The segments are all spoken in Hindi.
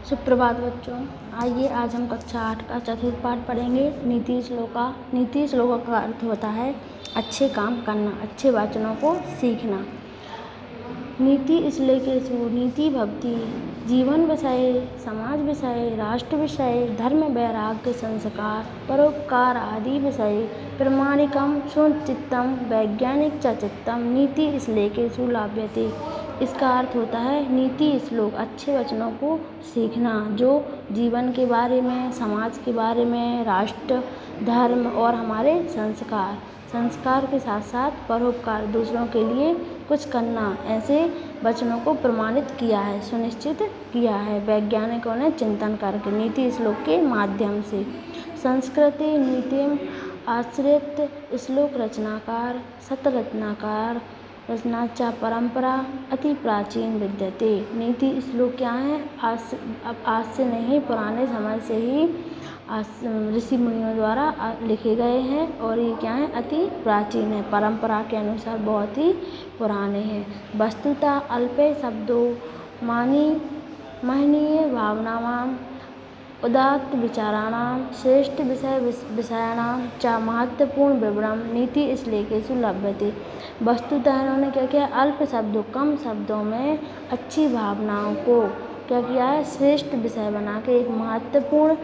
सुप्रभात बच्चों। आइए आज हम कक्षा 8 का चतुर्थ पाठ पढ़ेंगे। नीति श्लोका। नीति श्लोका का अर्थ होता है अच्छे काम करना, अच्छे वचनों को सीखना। नीति श्लोकेषु नीति भवति जीवन विषये, समाज विषये, राष्ट्र विषये, धर्म वैराग्य संस्कार, परोपकार आदि विषये प्रामाणिकं सुचित्तं वैज्ञानिक च चित्तं नीति श्लोकेषु लाभ्यते। इसका अर्थ होता है नीति श्लोक अच्छे वचनों को सीखना, जो जीवन के बारे में, समाज के बारे में, राष्ट्र, धर्म और हमारे संस्कार के साथ साथ परोपकार, दूसरों के लिए कुछ करना, ऐसे वचनों को प्रमाणित किया है, सुनिश्चित किया है वैज्ञानिकों ने चिंतन करके नीति श्लोक के माध्यम से। संस्कृति नीतिम आश्रित श्लोक रचनाकार शतरत्नाकार रचनाचा परंपरा अति प्राचीन विद्यते। नीति श्लोक क्या है? आज से नहीं, पुराने समय से ही ऋषि मुनियों द्वारा लिखे गए हैं और ये क्या है? अति प्राचीन है, परंपरा के अनुसार बहुत ही पुराने हैं। वस्तुतः अल्पे शब्दों महनीय भावनावाम उदात्त विचाराणां श्रेष्ठ विषयाणां च महत्वपूर्ण विवरण नीति श्लोकेषु लभ्यते। वस्तुतः इन्होंने क्या किया? अल्प शब्दों, कम शब्दों में अच्छी भावनाओं को क्या किया है? श्रेष्ठ विषय बना के, एक महत्वपूर्ण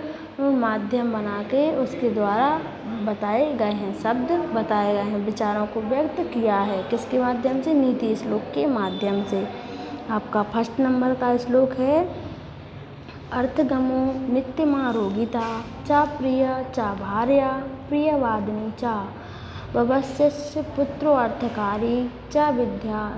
माध्यम बना के उसके द्वारा बताए गए हैं, शब्द बताए गए हैं, विचारों को व्यक्त किया है। किसके माध्यम से? नीति श्लोक के माध्यम से। आपका फर्स्ट नंबर का श्लोक है अर्थगमो नित्यमारोगिता चा प्रिय चा भार्या प्रियवादिनी चा ववस्यस्य पुत्रो अर्थकारी चा विद्या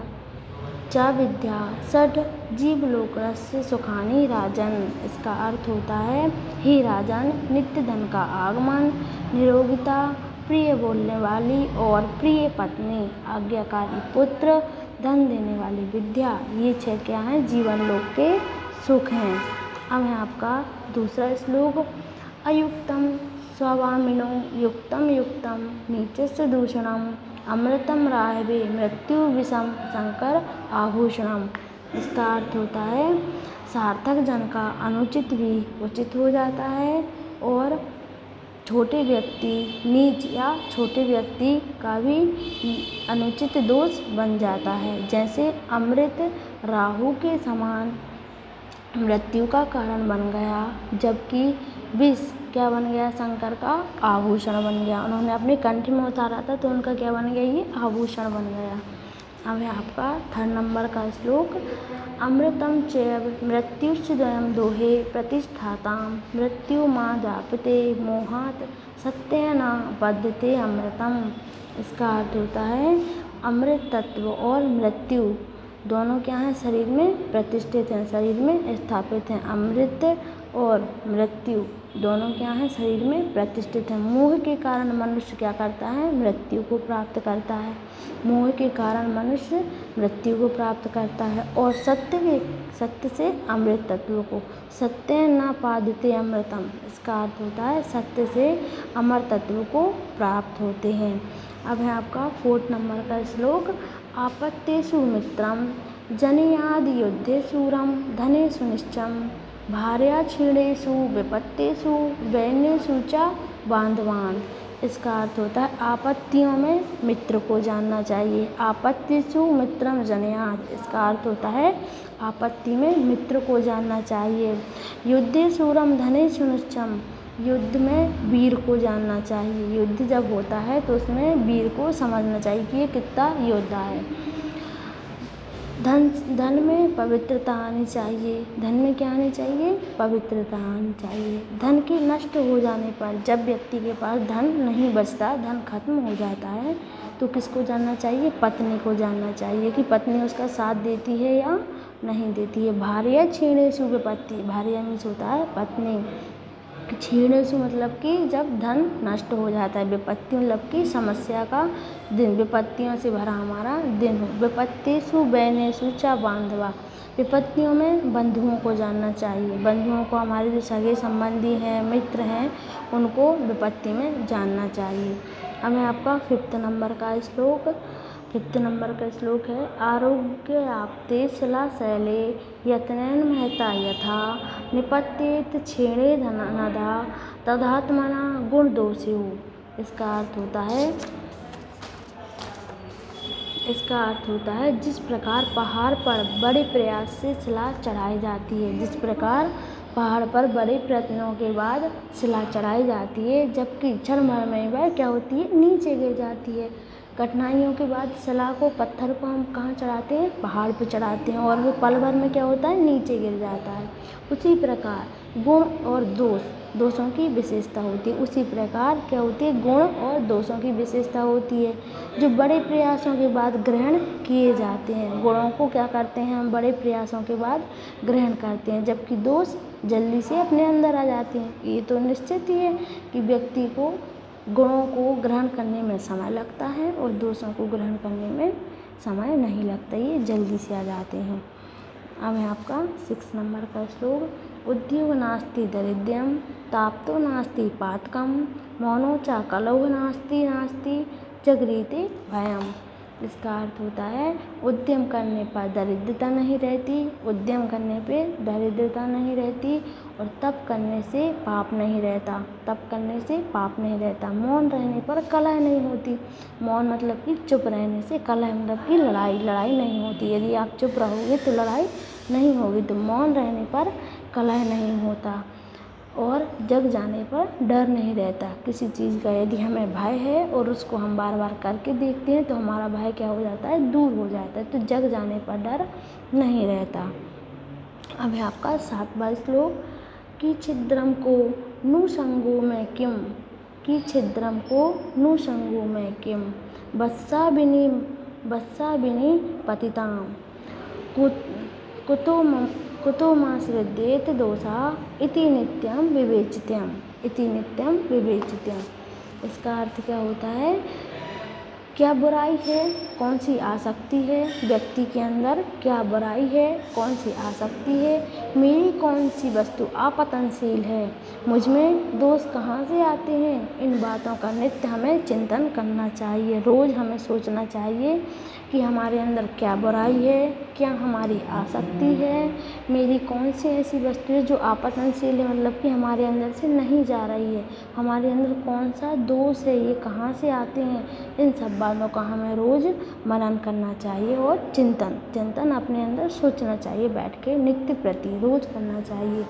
षड जीवलोकस्य सुखानि राजन। इसका अर्थ होता है हे राजन, नित्य धन का आगमन, निरोगिता, प्रिय बोलने वाली और प्रिय पत्नी, आज्ञाकारी पुत्र, धन देने वाली विद्या, ये 6 क्या हैं? जीवन लोक के सुख हैं। अब है आपका दूसरा श्लोक अयुक्तम स्वावामिनो युक्तम युक्तम नीचस्य दूषणम अमृतम राहवे मृत्यु विषम शंकर आभूषणम। इसका अर्थ होता है सार्थक जन का अनुचित भी उचित हो जाता है और छोटे व्यक्ति, नीच या छोटे व्यक्ति का भी अनुचित दोष बन जाता है। जैसे अमृत राहु के समान मृत्यु का कारण बन गया, जबकि विष क्या बन गया? शंकर का आभूषण बन गया। उन्होंने अपने कंठ में उतारा था तो उनका क्या बन गया? ये आभूषण बन गया। अब है आपका थर्ड नंबर का श्लोक अमृतम चैव मृत्युश्चद्वयं दोहे प्रतिष्ठाताम मृत्यु मां जापते मोहात सत्येन बद्धते अमृतम। इसका अर्थ होता है अमृत तत्व और मृत्यु दोनों क्या हैं? शरीर में प्रतिष्ठित हैं, शरीर में स्थापित हैं। अमृत और मृत्यु दोनों क्या हैं? शरीर में प्रतिष्ठित हैं। मोह के कारण मनुष्य क्या करता है? मृत्यु को प्राप्त करता है। मोह के कारण मनुष्य मृत्यु को प्राप्त करता है और सत्य से अमृत तत्व को सत्य न पादते अमृतम। इसका अर्थ होता है सत्य से अमर तत्व को प्राप्त होते हैं। अब है आपका फोर्थ नंबर का श्लोक आपत्तेषु मित्रं जनीयाद युद्धे शूरं धनेषु निश्चं भार्या क्षीणेषु विपत्तेषु वैन्येषु च बांधवान। इसका अर्थ होता है आपत्तियों में मित्र को जानना चाहिए। आपत्तिषु मित्रं जनीयाद, इसका अर्थ होता है आपत्ति में मित्र को जानना चाहिए। युद्धे शूरं धनेषु निश्चं, युद्ध में वीर को जानना चाहिए। युद्ध जब होता है तो उसमें वीर को समझना चाहिए कि ये कितना योद्धा है। धन में पवित्रता आनी चाहिए। धन में क्या आनी चाहिए? पवित्रता आनी चाहिए। धन के नष्ट हो जाने पर, जब व्यक्ति के पास धन नहीं बचता, धन खत्म हो जाता है, तो किसको जानना चाहिए? पत्नी को जानना चाहिए कि पत्नी उसका साथ देती है या नहीं देती है। भार्या क्षीणेषु विपत्ति, भार्या मीन्स होता है पत्नी। क्षीणेषु मतलब कि जब धन नष्ट हो जाता है। विपत्ति मतलब कि समस्या का दिन, विपत्तियों से भरा हमारा दिन हो। विपत्तिषु वैन्येषु च बांधवा, विपत्तियों में बंधुओं को जानना चाहिए। बंधुओं को, हमारे जो सगे संबंधी हैं, मित्र हैं, उनको विपत्ति में जानना चाहिए। अब है आपका फिफ्थ नंबर का श्लोक कितने नंबर का श्लोक है? आरोग्य आपते शिला शैले यत्नेन महता यथा निपत्येत क्षीणे नदा तदात्मना गुण दोषियो। इसका अर्थ होता है जिस प्रकार पहाड़ पर बड़े प्रयास से शिला चढ़ाई जाती है, जिस प्रकार पहाड़ पर बड़े प्रयत्नों के बाद शिला चढ़ाई जाती है, जबकि क्षण भर में वह क्या होती है, नीचे गिर जाती है। कठिनाइयों के बाद शिला को, पत्थर को हम कहाँ चढ़ाते हैं? पहाड़ पर चढ़ाते हैं, और वो पल भर में क्या होता है, नीचे गिर जाता है। उसी प्रकार गुण और दोषों की विशेषता होती है। उसी प्रकार क्या होती है, गुण और दोषों की विशेषता होती है, जो बड़े प्रयासों के बाद ग्रहण किए जाते हैं। गुणों को क्या करते हैं हम? बड़े प्रयासों के बाद ग्रहण करते हैं, जबकि दोष जल्दी से अपने अंदर आ जाते हैं। ये तो निश्चित ही है कि व्यक्ति को गुणों को ग्रहण करने में समय लगता है और दोषों को ग्रहण करने में समय नहीं लगता, ये जल्दी से आ जाते हैं। अब है आपका 6 नंबर का श्लोक। उद्योग नास्ति दरिद्रम ताप्तो नास्ति पातकम मौनो चा कलौ नास्ति जगरीते भयम। इसका अर्थ होता है उद्यम करने पर दरिद्रता नहीं रहती, उद्यम करने पे दरिद्रता नहीं रहती, और तप करने से पाप नहीं रहता, मौन रहने पर कलह नहीं होती। मौन मतलब कि चुप रहने से, कलह मतलब कि लड़ाई नहीं होती। यदि आप चुप रहोगे तो लड़ाई नहीं होगी, तो मौन रहने पर कलह नहीं होता, और जग जाने पर डर नहीं रहता। किसी चीज़ का यदि हमें भय है और उसको हम बार बार करके देखते हैं तो हमारा भय क्या हो जाता है, दूर हो जाता है, तो जग जाने पर डर नहीं रहता। अब है आपका 7वां श्लोक। कि छिद्रम को नु संगो में किम वत्सा बिनी पतिताम कुतो माश्रिद्येत दोषा इति नित्यम विवेचित्यम। इसका अर्थ क्या होता है? क्या बुराई है, कौन सी आसक्ति है व्यक्ति के अंदर, क्या बुराई है, कौन सी आसक्ति है, मेरी कौन सी वस्तु आपतनशील है, मुझ में दोष कहाँ से आते हैं, इन बातों का नित्य हमें चिंतन करना चाहिए। रोज़ हमें सोचना चाहिए कि हमारे अंदर क्या बुराई है, क्या हमारी आसक्ति है, मेरी कौन सी ऐसी वस्तु है जो आपतनशील है, मतलब कि हमारे अंदर से नहीं जा रही है, हमारे अंदर कौन सा दोष है, ये कहाँ से आते हैं। इन सब बातों का हमें रोज़ मनन करना चाहिए, और चिंतन अपने अंदर सोचना चाहिए, बैठ के नित्य प्रति रोज़ करना चाहिए।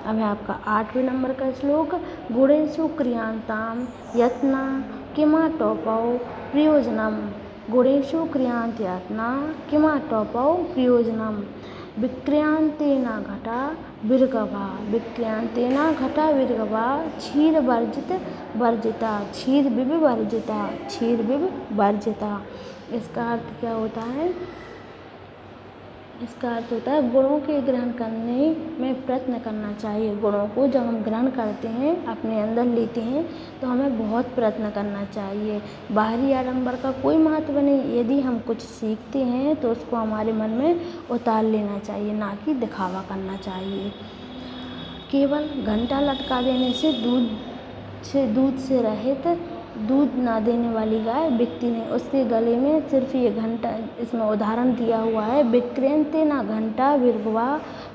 अब है आपका 8वें नंबर का श्लोक। गुणेषु क्रियांताम यत्ना किमाटोपौ प्रयोजनम गुणेषु क्रियांत्यत्ना किमाटोपौ प्रयोजनम विक्रियांतेन घटा विर्गवा क्षीर वर्जिता। इसका अर्थ क्या होता है? इसका अर्थ होता है गुणों के ग्रहण करने में प्रयत्न करना चाहिए। गुणों को जब हम ग्रहण करते हैं, अपने अंदर लेते हैं, तो हमें बहुत प्रयत्न करना चाहिए। बाहरी आडंबर का कोई महत्व नहीं। यदि हम कुछ सीखते हैं तो उसको हमारे मन में उतार लेना चाहिए, ना कि दिखावा करना चाहिए। केवल घंटा लटका देने से दूध से रहित दूध ना देने वाली गाय बिकती नहीं। उसके गले में सिर्फ ये घंटा, इसमें उदाहरण दिया हुआ है, विक्रेंते ना घंटा विर्गवा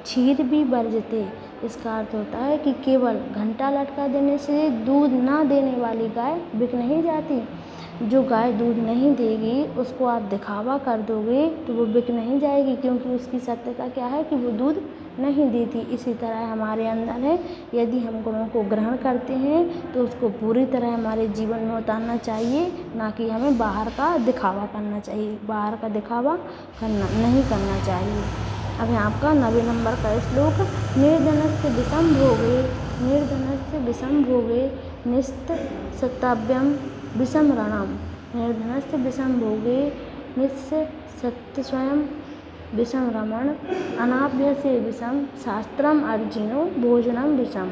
क्षीर भी वर्जते। इसका अर्थ होता है कि केवल घंटा लटका देने से दूध ना देने वाली गाय बिक नहीं जाती। जो गाय दूध नहीं देगी उसको आप दिखावा कर दोगे तो वो बिक नहीं जाएगी, क्योंकि उसकी सत्यता क्या है कि वो दूध नहीं देती। इसी तरह हमारे अंदर है, यदि हम गुणों को ग्रहण करते हैं तो उसको पूरी तरह हमारे जीवन में उतारना चाहिए, ना कि हमें बाहर का दिखावा करना चाहिए। बाहर का दिखावा नहीं करना चाहिए। अब है आपका 9वें नंबर का श्लोक। निर्धनस्य विषम भोगे निस्तब्यम विषम रणम निर्धनस्य विषम भोगे निस्सत्यस्वयं विषम रमण अनाभ्यसे विषम शास्त्रम अर्जिनो भोजनम विषम।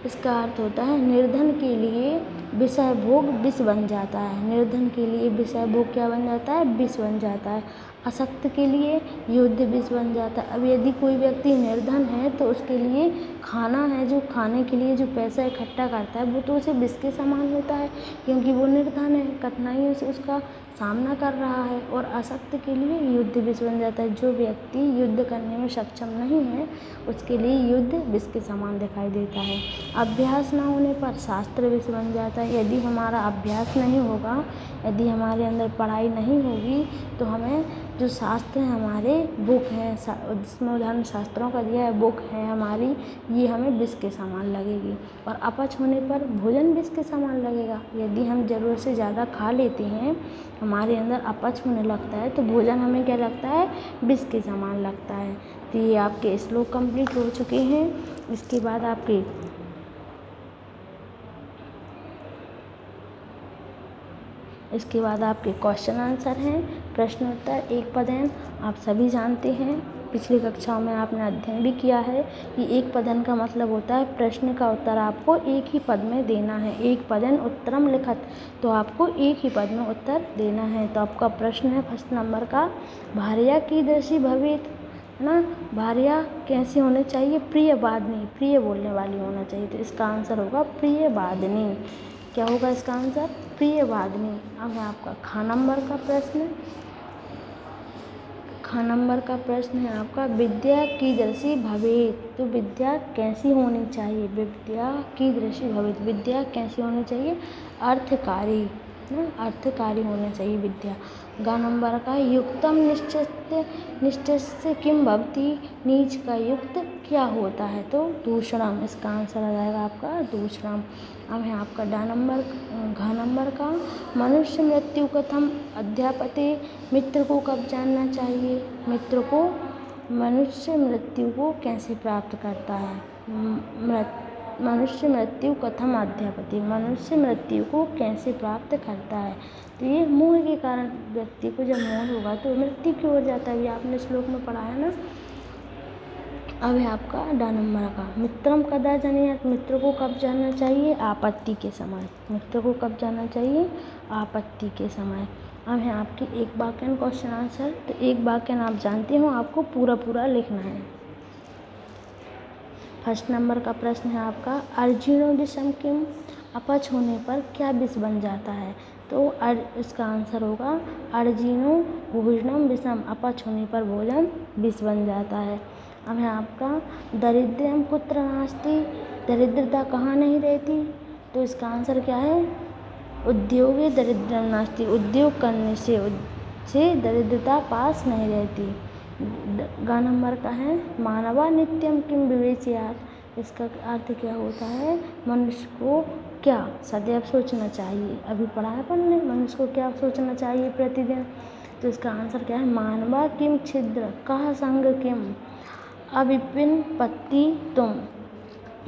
इसका अर्थ होता है निर्धन के लिए विषय भोग विष बन जाता है। निर्धन के लिए विषय भोग क्या बन जाता है? विष बन जाता है। असक्त के लिए युद्ध विष बन जाता है। अब यदि कोई व्यक्ति निर्धन है तो उसके लिए खाना है, जो खाने के लिए जो पैसा इकट्ठा करता है वो तो उसे विष के समान होता है, क्योंकि वो निर्धन है। कठिनाइयों से उसका सामना कर रहा है और अशक्त के लिए युद्ध विष बन जाता है। जो व्यक्ति युद्ध करने में सक्षम नहीं है उसके लिए युद्ध विष के समान दिखाई देता है। अभ्यास न होने पर शास्त्र विष बन जाता है। यदि हमारा अभ्यास नहीं होगा, यदि हमारे अंदर पढ़ाई नहीं होगी तो हमें जो शास्त्र हैं हमारे बुक हैं, जिसमें उदाहरण शास्त्रों का दिया है, बुक है हमारी, ये हमें विष के समान लगेगी। और अपच होने पर भोजन विष के समान लगेगा। यदि हम ज़रूरत से ज़्यादा खा लेते हैं, हमारे अंदर अपच होने लगता है, तो भोजन हमें क्या लगता है, विष के समान लगता है। तो ये आपके श्लोक कंप्लीट हो चुके हैं। इसके बाद आपके क्वेश्चन आंसर हैं। प्रश्न उत्तर एक पदन आप सभी जानते हैं, पिछली कक्षाओं में आपने अध्ययन भी किया है कि एक पदन का मतलब होता है प्रश्न का उत्तर आपको एक ही पद में देना है। एक पदन उत्तरम लिखत, तो आपको एक ही पद में उत्तर देना है। तो आपका प्रश्न है फर्स्ट नंबर का, भार्या कीदृशी भवेत्, है ना। भार्या कैसी होनी चाहिए, प्रिय वादिनी, प्रिय बोलने वाली होना चाहिए। तो इसका आंसर होगा प्रिय वादिनी। क्या होगा इसका आंसर, प्रिय वादिनी। अब है आपका ख नंबर का प्रश्न। ख नंबर का प्रश्न है आपका, विद्या कीदृशी भवेत्, तो विद्या कैसी होनी चाहिए, विद्या कीदृशी भवेत्, विद्या कैसी होनी चाहिए, अर्थकारी, ना, अर्थकारी होनी चाहिए विद्या। ग नंबर का, युक्तम निश्चित से किम भवति, नीच का युक्त क्या होता है, तो दूषणम। इसका आंसर आ जाएगा आपका दूषणम। अब है आपका घ नंबर का, मनुष्य मृत्यु कथम अध्यापते, मित्र को कब जानना चाहिए, मनुष्य मृत्यु को कैसे प्राप्त करता है, मनुष्य मृत्यु कथम अध्यापते, मनुष्य मृत्यु को कैसे प्राप्त करता है। तो ये मोह के कारण, व्यक्ति को जब मोह होगा तो मृत्यु की ओर जाता है, ये आपने श्लोक में पढ़ा है ना। अब है आपका ड नंबर का, मित्रम कदा जनेयात्, मित्र को कब जानना चाहिए, आपत्ति के समय, मित्र को कब जानना चाहिए, आपत्ति के समय। अब है आपकी एक वाक्य क्वेश्चन आंसर। तो एक वाक्य आप जानते हो, आपको पूरा लिखना है। फर्स्ट नंबर का प्रश्न है आपका, अर्जुनो विषम किम, अपच होने पर क्या विष बन जाता है, तो इसका आंसर होगा अर्जुनो भोजनम विषम, अपच होने पर भोजन विष बन जाता है। अब है आपका, दरिद्रम कुत्र नास्ति, दरिद्रता कहाँ नहीं रहती, तो इसका आंसर क्या है, उद्योगे दरिद्रम नास्ति, उद्योग करने से दरिद्रता पास नहीं रहती। ग नंबर का है, मानवा नित्यम किम विवेचयात्, इसका अर्थ क्या होता है, मनुष्य को क्या सदैव सोचना चाहिए। अभी पढ़ा है अपन ने, मनुष्य को क्या सोचना चाहिए प्रतिदिन, तो इसका आंसर क्या है, मानवा किम छिद्र कह संग किम अविपिन पत्ति तुम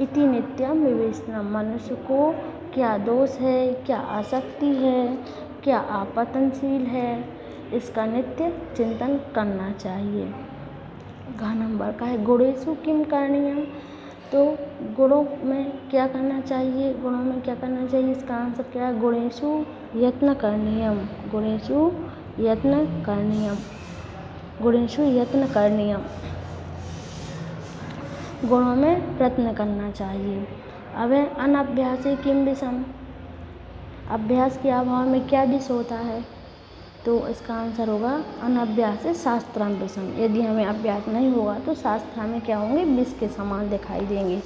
इति नित्यम विवेचनम, मनुष्य को क्या दोष है, क्या आसक्ति है, क्या आपतनशील है, इसका नित्य चिंतन करना चाहिए। घ नंबर का है, गुणेषु किम करणीयम, तो गुणों में क्या करना चाहिए, गुणों में क्या करना चाहिए, इसका आंसर क्या है, गुणेषु यत्न करणीयम, गुणेषु यत्न करणीयम, गुणेषु यत्न करणीयम, गुणों में प्रयत्न करना चाहिए। अब है अनभ्यासे किम विषम, अभ्यास के अभाव में क्या विष होता है, तो इसका आंसर होगा अनभ्यासे शास्त्रम विषम, यदि हमें अभ्यास नहीं होगा तो शास्त्र हमें क्या होंगे, विष के समान दिखाई देंगे।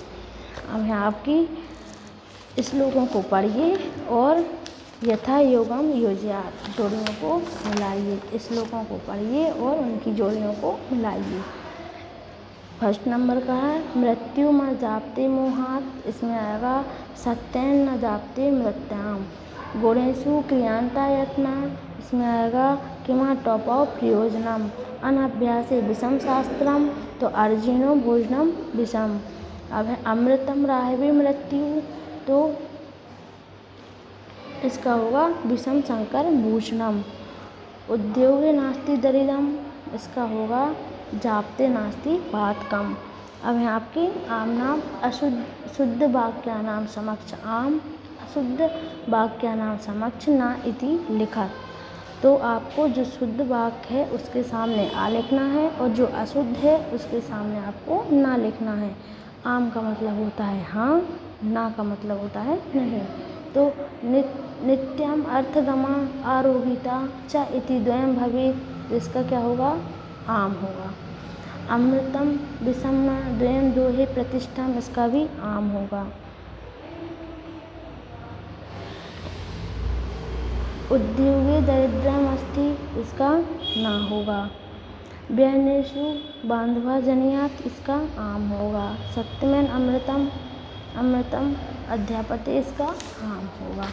अब है आपकी श्लोकों को पढ़िए और यथा योगम योजयात्, जोड़ियों को मिलाइए, श्लोकों को पढ़िए और उनकी जोड़ियों को मिलाइए। फर्स्ट नंबर का है, मृत्यु म जाप्ते मोहात्, इसमें आएगा सत्येन न जाप्ते मृत्याम, गुणेषु क्रियांता यत्ना, इसमें आएगा किमा टॉपौ प्रयोजनम, अनभ्यासे विषम शास्त्रम, तो अर्जुनो भोजनम विषम। अब है अमृतम राहवे मृत्यु, तो इसका होगा विषम शंकर भूषणम। उद्योगे नास्ति दरिद्रम, इसका होगा जाप्ते नास्ति पातकम। अब है आपकी आम नाम शुद्ध वाक्यानाम समक्ष, आम अशुद्ध वाक्यानाम समक्ष ना इति लिखत, तो आपको जो शुद्ध वाक्य है उसके सामने आ लिखना है और जो अशुद्ध है उसके सामने आपको ना लिखना है। आम का मतलब होता है हाँ, ना का मतलब होता है नहीं। तो नित्यम अर्थगमा आरोगिता च इति द्वयं भवेत्, तो इसका क्या होगा, आम होगा। अमृतम विषम द्वयं दोहे प्रतिष्ठम, इसका भी आम होगा। उद्योगे दरिद्रम अस्ति, इसका ना होगा। व्ययनेषु बांधवा जनियात, इसका आम होगा। सत्यमेन अमृतम अमृतम अध्यापते, इसका आम होगा।